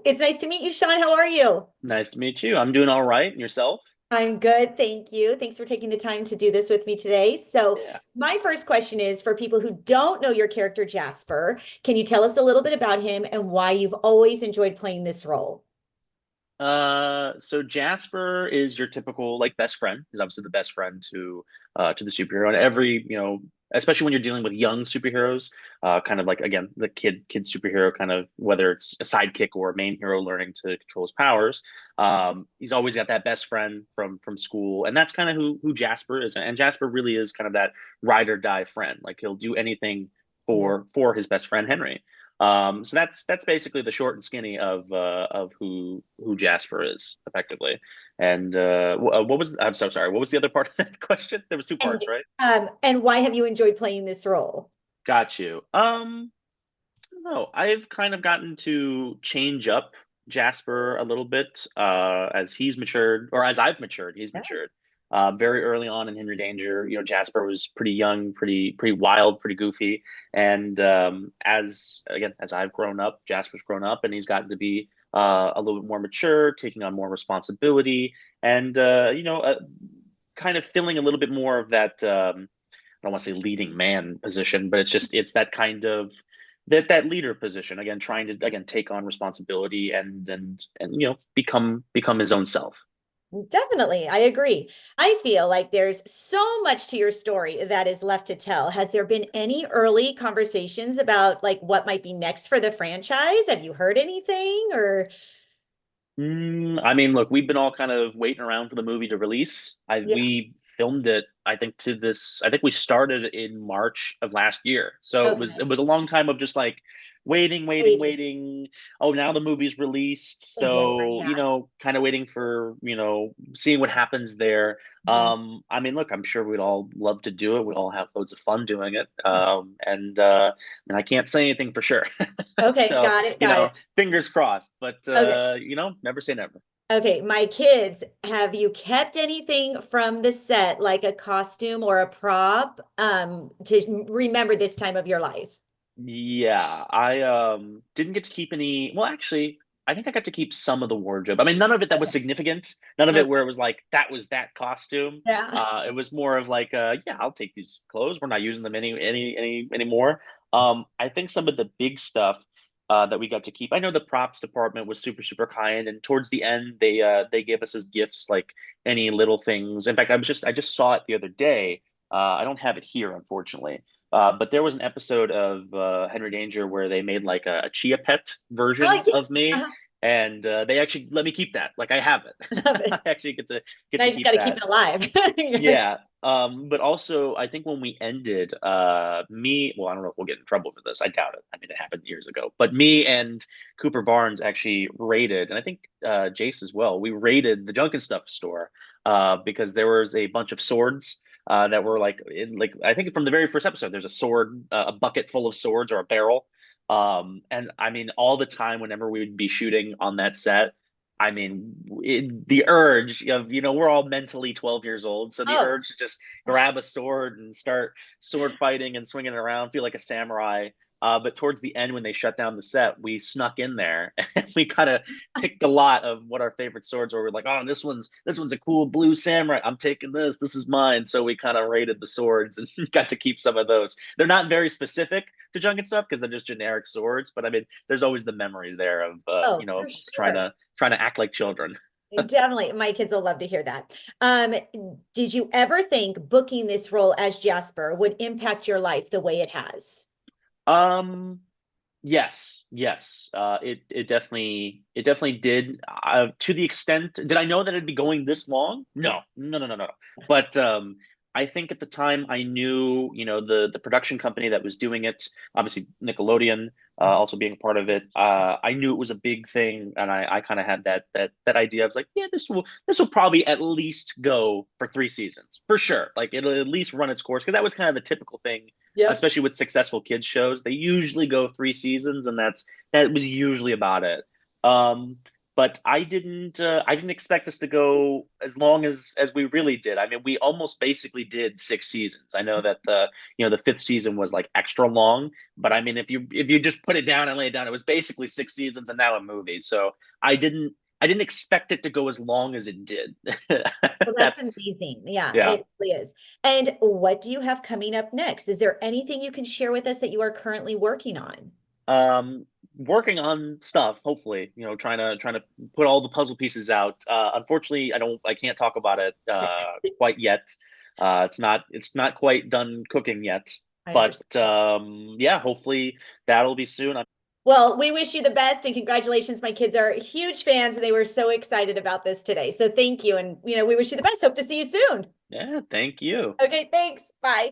It's nice to meet you, Sean. How are you? Nice to meet you. I'm doing all right. And yourself? I'm good, thank you. Thanks for taking the time to do this with me today. So, Yeah. my first question is for people who don't know your character Jasper, can you tell us a little bit about him and why you've always enjoyed playing this role? So Jasper is your typical like best friend. He's obviously the best friend to the superhero. And every, especially when you're dealing with young superheroes, kind of like again, the kid superhero kind of whether it's a sidekick or a main hero learning to control his powers. He's always got that best friend from school. And that's kind of who Jasper is. And Jasper really is kind of that ride or die friend. Like he'll do anything Yeah. for his best friend Henry. So that's basically the short and skinny of who Jasper is effectively. And what was I'm so sorry. What was the other part of that question? There was two And parts, right? why have you enjoyed playing this role? Got you. No, I've kind of gotten to change up Jasper a little bit as he's matured, or as I've matured. He's Yeah. matured. Very early on in Henry Danger, Jasper was pretty young, pretty wild, pretty goofy, and as I've grown up, Jasper's grown up, and he's gotten to be a little bit more mature, taking on more responsibility, and kind of filling a little bit more of that. I don't want to say leading man position, but it's that kind of that leader position again, trying to again take on responsibility and become his own self. Definitely, I agree. I feel like there's so much to your story that is left to tell. Has there been any early conversations about like what might be next for the franchise? Have you heard anything or I mean, look, we've been all kind of waiting around for the movie to release. yeah, We filmed it, I think, to this. I think we started in March of last year, so it okay. was a long time of just like waiting, waiting, Waiting. waiting. Oh, now the movie's released, Exactly. so Yeah. kind of waiting for seeing what happens there. Mhm. I mean, look, I'm sure we'd all love to do it. We all have loads of fun doing it, and I can't say anything for sure. Okay, So got it, got it. fingers crossed, but Okay. never say never. Okay, my kids, have you kept anything from the set, like a costume or a prop, to remember this time of your life? Yeah, I didn't get to keep any. Well, actually, I think I got to keep some of the wardrobe. I mean, none of it that was Okay. significant. None of it where Okay. it was like that was that costume. Yeah. It was more of like, yeah, I'll take these clothes. We're not using them any anymore. I think some of the big stuff that we got to keep. I know the props department was super kind, and towards the end, they gave us as gifts like any little things. In fact, I just saw it the other day. I don't have it here, unfortunately. But there was an episode of Henry Danger where they made like a Chia Pet Oh, version yeah. of me, Uh-huh. and they actually let me keep that. Like I have it. Love I it. actually get Now to you just keep got to keep that. it alive. You gotta- Yeah. But also I think when we ended, well, I don't know if we'll get in trouble for this. I doubt it. I mean, it happened years ago. But me and Cooper Barnes actually raided, and I think Jace as well. We raided the Junk and Stuff store because there was a bunch of swords that were like in like I think from the very first episode, there's a sword, a bucket full of swords or a barrel. And I mean, all the time whenever we would be shooting on that set. I mean, the urge of, we're all mentally 12 years old. So the Oh, urge to just grab a sword and start sword fighting and swinging it around, feel like a samurai. But towards the end, when they shut down the set, we snuck in there and we kind of picked a lot of what our favorite swords were. We're like, oh, this one's a cool blue samurai. I'm taking this. This is mine. So we kind of raided the swords and got to keep some of those. They're not very specific to Junk and Stuff because they're just generic swords. But I mean, there's always the memory there of oh, for of us trying sure. to act like children. Definitely. My kids will love to hear that. Um, did you ever think booking this role as Jasper would impact your life the way it has? Um, yes, yes. It definitely did. To the extent, did I know that it'd be going this long? No, no, no, no, no. But I think at the time I knew, the production company that was doing it, obviously Nickelodeon, also being a part of it. I knew it was a big thing, and I kind of had that idea. I was like, yeah, this will probably at least go for 3 seasons for sure. Like it'll at least run its course because that was kind of the typical thing Yep. especially with successful kids shows. They usually go 3 seasons, and that was usually about it. Um, but I didn't expect us to go as long as we really did. I mean, we almost basically did 6 seasons. I know that the fifth season was like extra long, but I mean, if you just put it down and lay it down, it was basically 6 seasons and now a movie. So I didn't I didn't expect it to go as long as it did. Well, that's That's amazing. Yeah, yeah. it really is. And what do you have coming up next? Is there anything you can share with us that you are currently working on? Working on stuff, hopefully, trying to put all the puzzle pieces out. Unfortunately, I can't talk about it Okay, quite yet. It's not quite done cooking yet, I but understand. yeah, hopefully that'll be soon. Well, we wish you the best and congratulations. My kids are huge fans and they were so excited about this today. So thank you. And, we wish you the best. Hope to see you soon. Yeah, thank you. Okay, thanks. Bye.